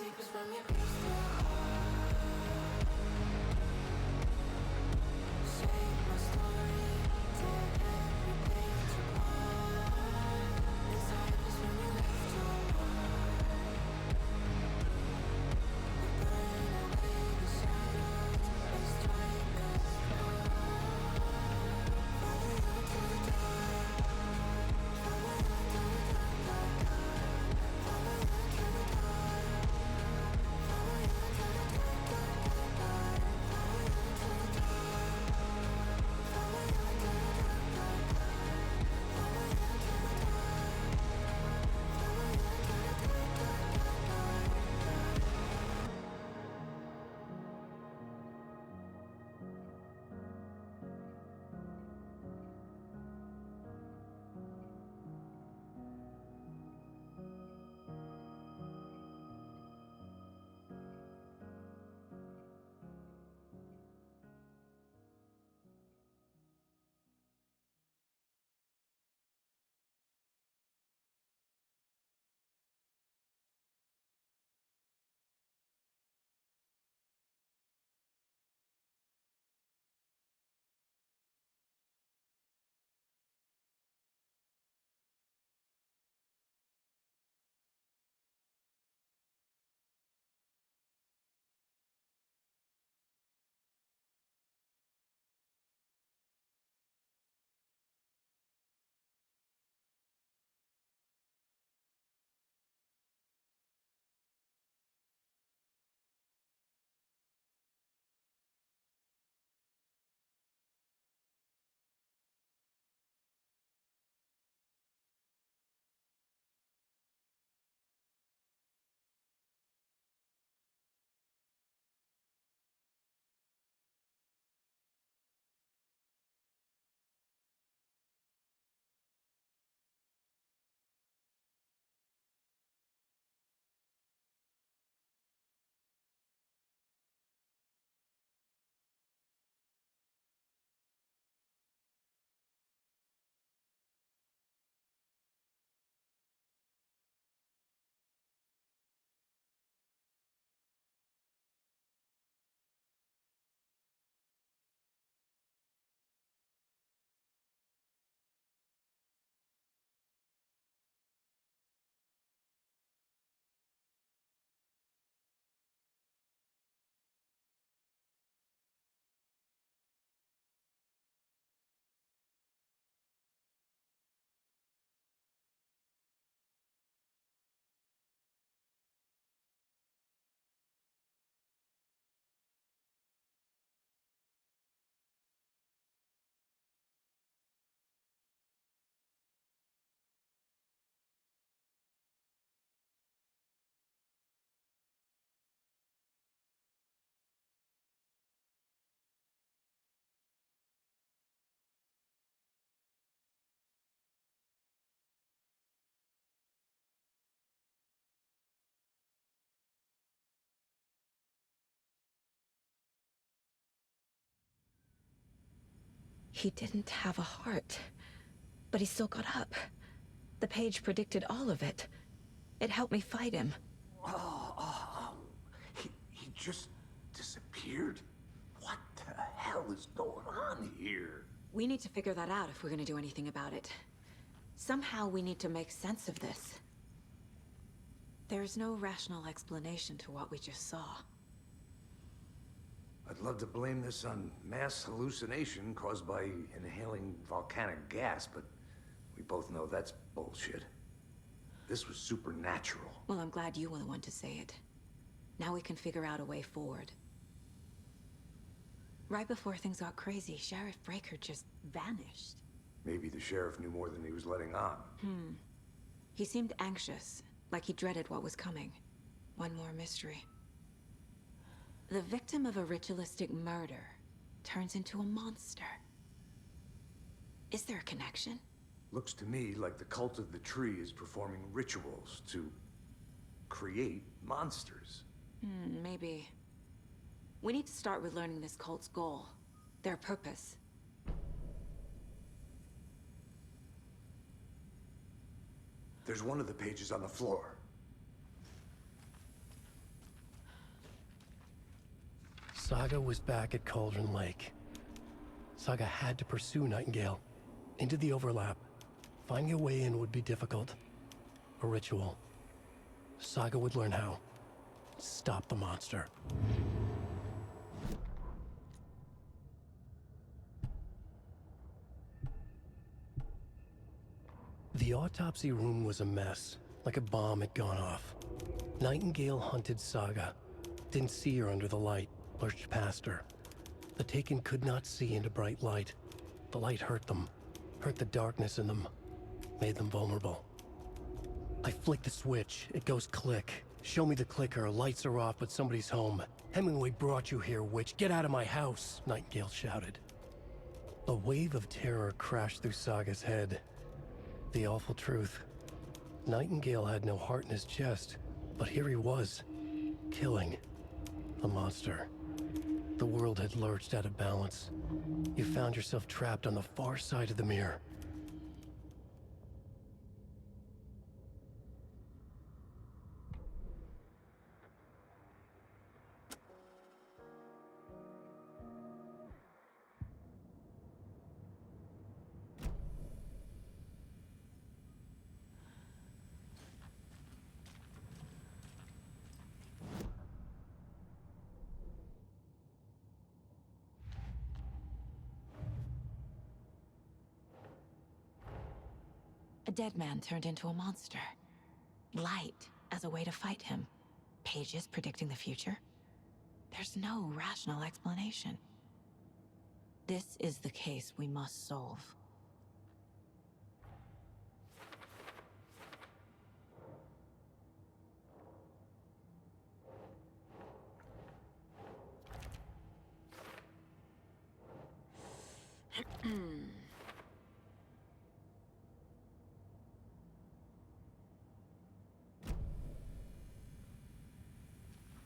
secrets from your crystal heart. Shape my story, tear every page apart. This happens when you left your heart. We burn away the shadows, they strike us apart. Follow you to the dark, follow you to the dark, dark, dark. Follow you to the dark, follow you to the dark, dark, dark, dark. Follow you to the dark, follow you to the dark, dark, dark. Follow you to the dark, follow you to the dark, dark, dark, dark. He didn't have a heart, but he still got up. The page predicted all of it. It helped me fight him. He just disappeared? What the hell is going on here? We need to figure that out if we're gonna do anything about it. Somehow we need to make sense of this. There's no rational explanation to what we just saw. I'd love to blame this on mass hallucination caused by inhaling volcanic gas, but we both know that's bullshit. This was supernatural. Well, I'm glad you were the one to say it. Now we can figure out a way forward. Right before things got crazy, Sheriff Breaker just vanished. Maybe the sheriff knew more than he was letting on. He seemed anxious, like he dreaded what was coming. One more mystery. The victim of a ritualistic murder turns into a monster. Is there a connection? Looks to me like the cult of the tree is performing rituals to create monsters. Maybe. We need to start with learning this cult's goal, their purpose. There's one of the pages on the floor. Saga was back at Cauldron Lake. Saga had to pursue Nightingale. Into the overlap. Finding a way in would be difficult. A ritual. Saga would learn how. Stop the monster. The autopsy room was a mess, like a bomb had gone off. Nightingale hunted Saga. Didn't see her under the light, lurched past her. The Taken could not see into bright light. The light hurt them, hurt the darkness in them, made them vulnerable. I flick the switch, it goes click. Show me the clicker, lights are off, but somebody's home. Hemingway brought you here, witch. Get out of my house, Nightingale shouted. A wave of terror crashed through Saga's head. The awful truth. Nightingale had no heart in his chest, but here he was, killing the monster. The world had lurched out of balance. You found yourself trapped on the far side of the mirror. A dead man turned into a monster. Light as a way to fight him. Pages predicting the future. There's no rational explanation. This is the case we must solve.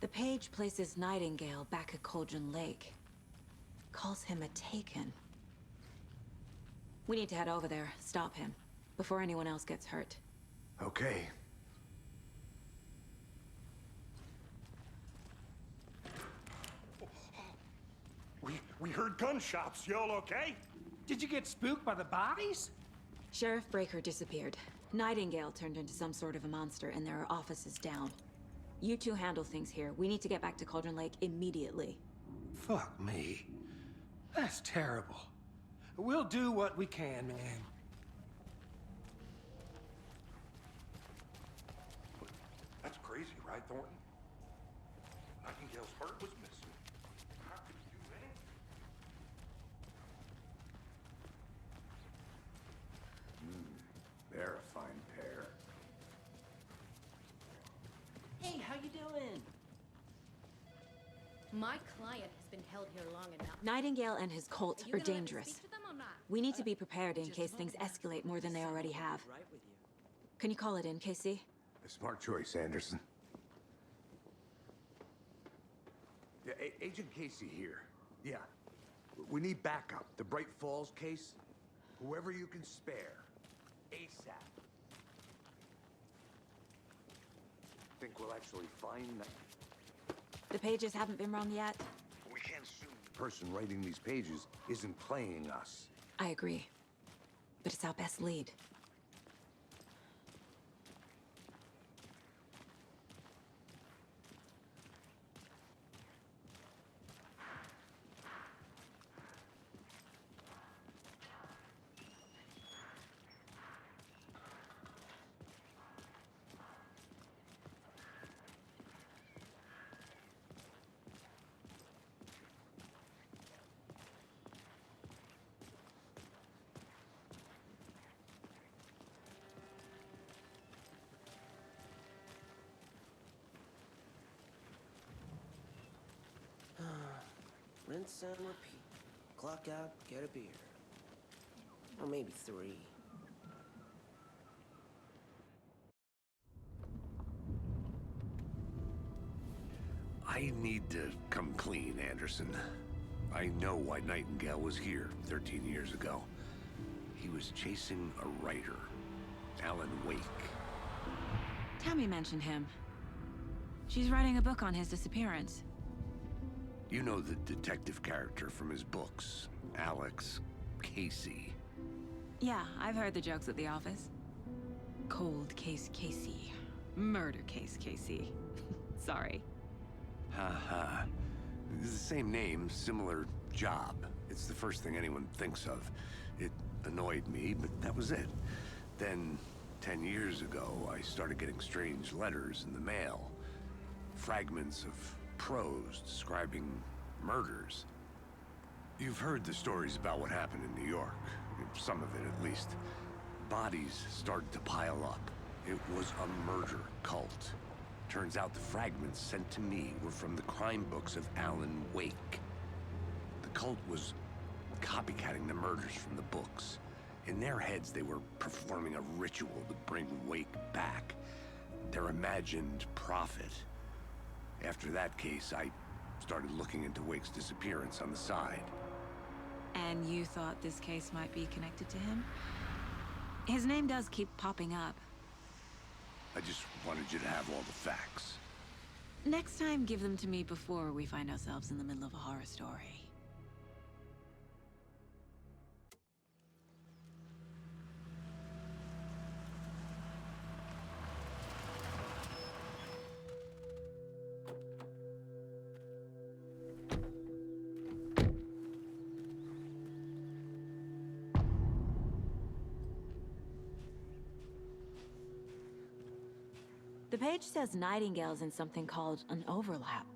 The page places Nightingale back at Cauldron Lake. Calls him a Taken. We need to head over there, stop him, before anyone else gets hurt. Okay. We heard gunshots. Y'all okay? Did you get spooked by the bodies? Sheriff Breaker disappeared. Nightingale turned into some sort of a monster, and there are offices down. You two handle things here. We need to get back to Cauldron Lake immediately. Fuck me. That's terrible. We'll do what we can, man. That's crazy, right, Thornton? Nightingale's heart was missing. How could you do that? They're a fine pair. Hey, how you doing? My client has been held here long enough. Nightingale and his cult you are gonna let me dangerous. speak to them or not? We need to be prepared in case things escalate more than they already have. Can you call it in, KC? A smart choice, Anderson. Yeah, Agent Casey here. Yeah. We need backup. The Bright Falls case. Whoever you can spare. ASAP. Think we'll actually find that? The pages haven't been rung yet. We can't assume the person writing these pages isn't playing us. I agree. But it's our best lead. Rinse and repeat. Clock out, get a beer. Or maybe 3. I need to come clean, Anderson. I know why Nightingale was here 13 years ago. He was chasing a writer, Alan Wake. Tammy mentioned him. She's writing a book on his disappearance. You know the detective character from his books, Alex Casey. Yeah, I've heard the jokes at the office. Cold case Casey. Murder case Casey. Sorry. Haha. It's the same name, similar job. It's the first thing anyone thinks of. It annoyed me, but that was it. Then, 10 years ago, I started getting strange letters in the mail. Fragments of prose describing murders. You've heard the stories about what happened in New York. Some of it, at least. Bodies started to pile up. It was a murder cult. Turns out the fragments sent to me were from the crime books of Alan Wake. The cult was copycatting the murders from the books. In their heads, they were performing a ritual to bring Wake back. Their imagined prophet. After that case, I started looking into Wake's disappearance on the side. And you thought this case might be connected to him? His name does keep popping up. I just wanted you to have all the facts. Next time, give them to me before we find ourselves in the middle of a horror story. The page says Nightingale's in something called an overlap.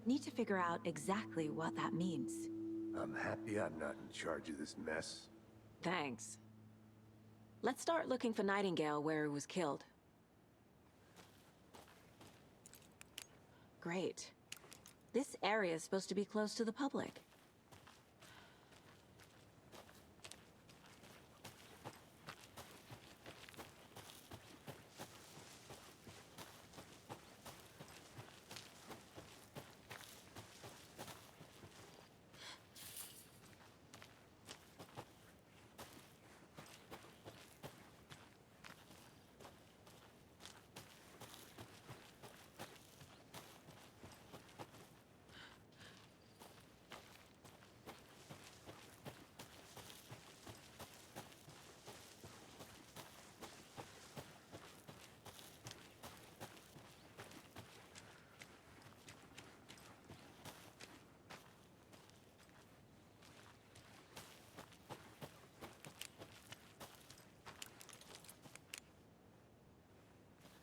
Need to figure out exactly what that means. I'm happy I'm not in charge of this mess. Thanks. Let's start looking for Nightingale where he was killed. Great. This area is supposed to be close to the public.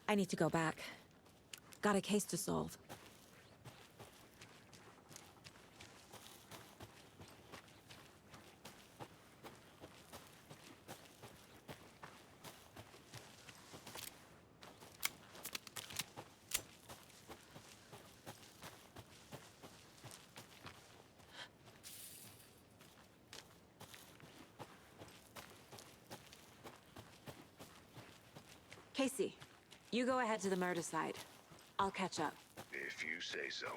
I need to go back. Got a case to solve. Casey, you go ahead to the murder site. I'll catch up. If you say so.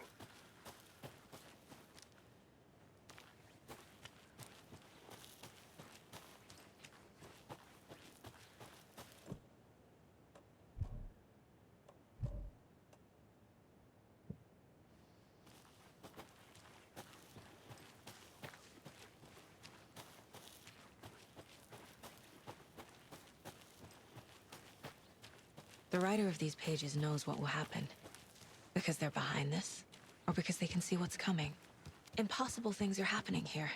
The writer of these pages knows what will happen. Because they're behind this, or because they can see what's coming. Impossible things are happening here.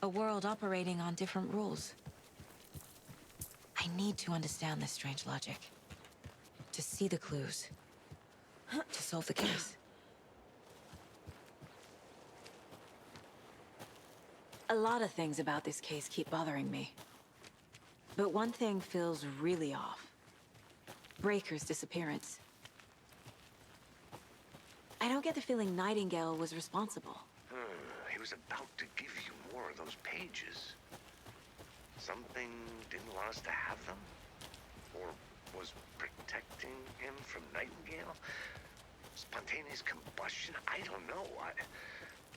A world operating on different rules. I need to understand this strange logic. To see the clues. To solve the case. A lot of things about this case keep bothering me. But one thing feels really off. Breaker's disappearance. I don't get the feeling Nightingale was responsible. He was about to give you more of those pages. Something didn't want us to have them? Or was protecting him from Nightingale? Spontaneous combustion? I don't know.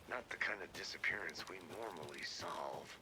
Not the kind of disappearance we normally solve.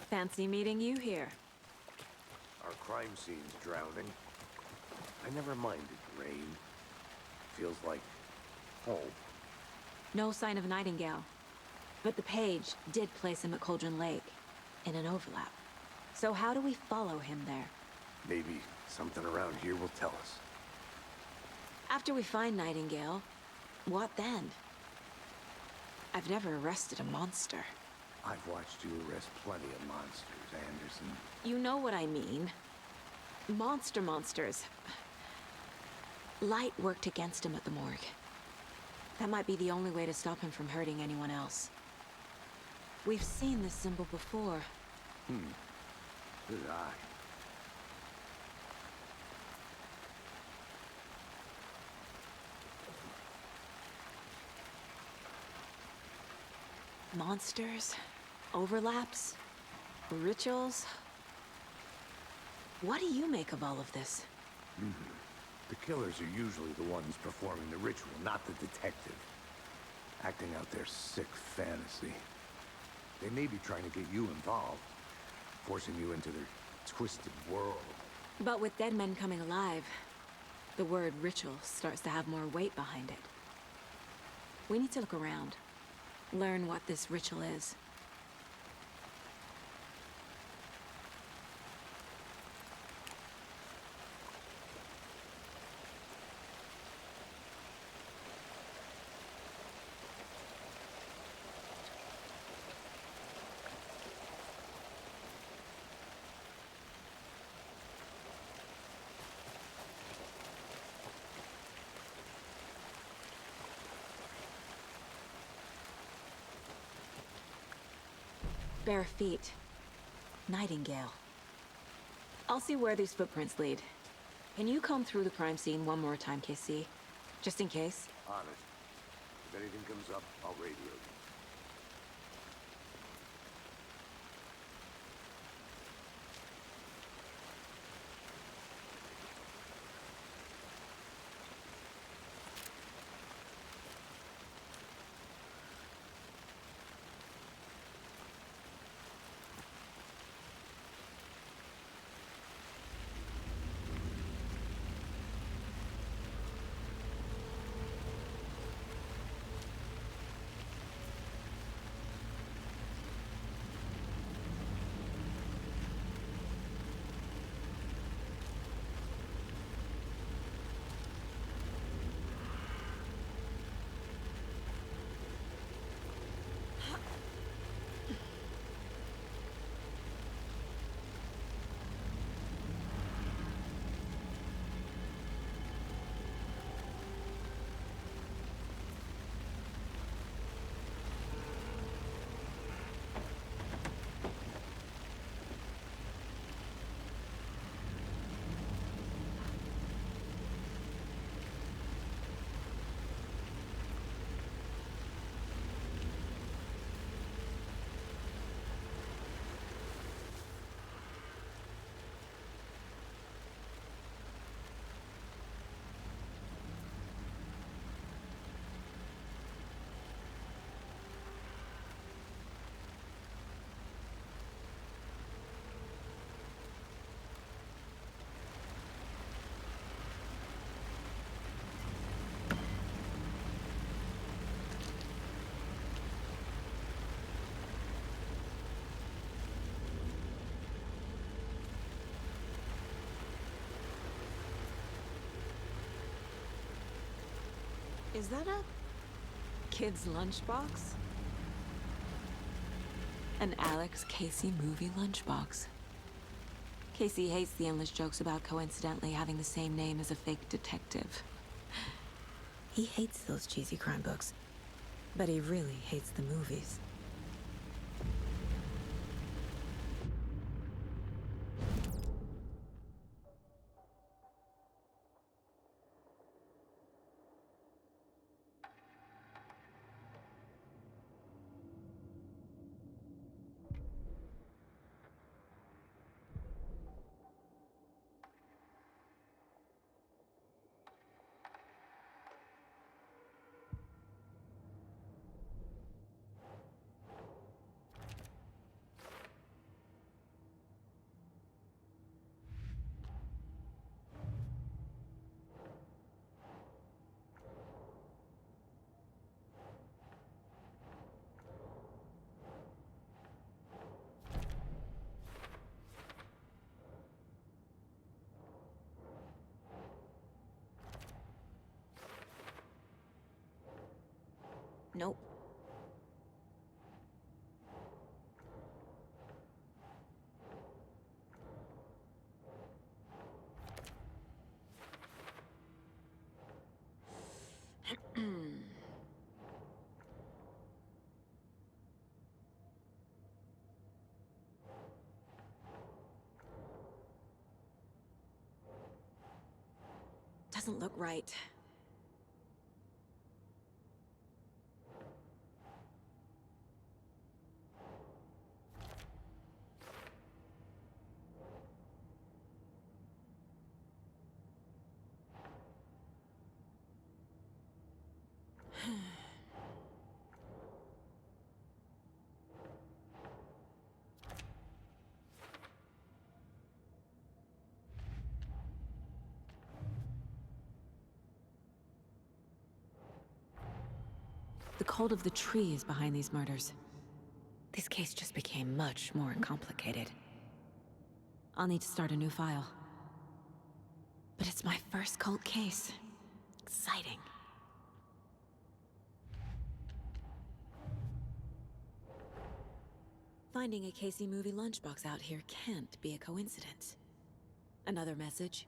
Fancy meeting you here. Our crime scene's drowning. I never minded rain. Feels like home. No sign of Nightingale. But the page did place him at Cauldron Lake, in an overlap. So how do we follow him there? Maybe something around here will tell us. After we find Nightingale, what then? I've never arrested a monster. I've watched you arrest plenty of monsters, Anderson. You know what I mean. Monsters. Light worked against him at the morgue. That might be the only way to stop him from hurting anyone else. We've seen this symbol before. Good eye. Monsters, overlaps, rituals. What do you make of all of this? The killers are usually the ones performing the ritual, not the detective. Acting out their sick fantasy. They may be trying to get you involved, forcing you into their twisted world. But with dead men coming alive, the word ritual starts to have more weight behind it. We need to look around, learn what this ritual is. Bare feet. Nightingale. I'll see where these footprints lead. Can you comb through the crime scene one more time, KC? Just in case? On it. If anything comes up, I'll radio you. Is that a kid's lunchbox? An Alex Casey movie lunchbox. Casey hates the endless jokes about coincidentally having the same name as a fake detective. He hates those cheesy crime books, but he really hates the movies. doesn't look right. The cult of the tree is behind these murders. This case just became much more complicated. I'll need to start a new file. But it's my first cult case. Exciting. Finding a Casey movie lunchbox out here can't be a coincidence. Another message.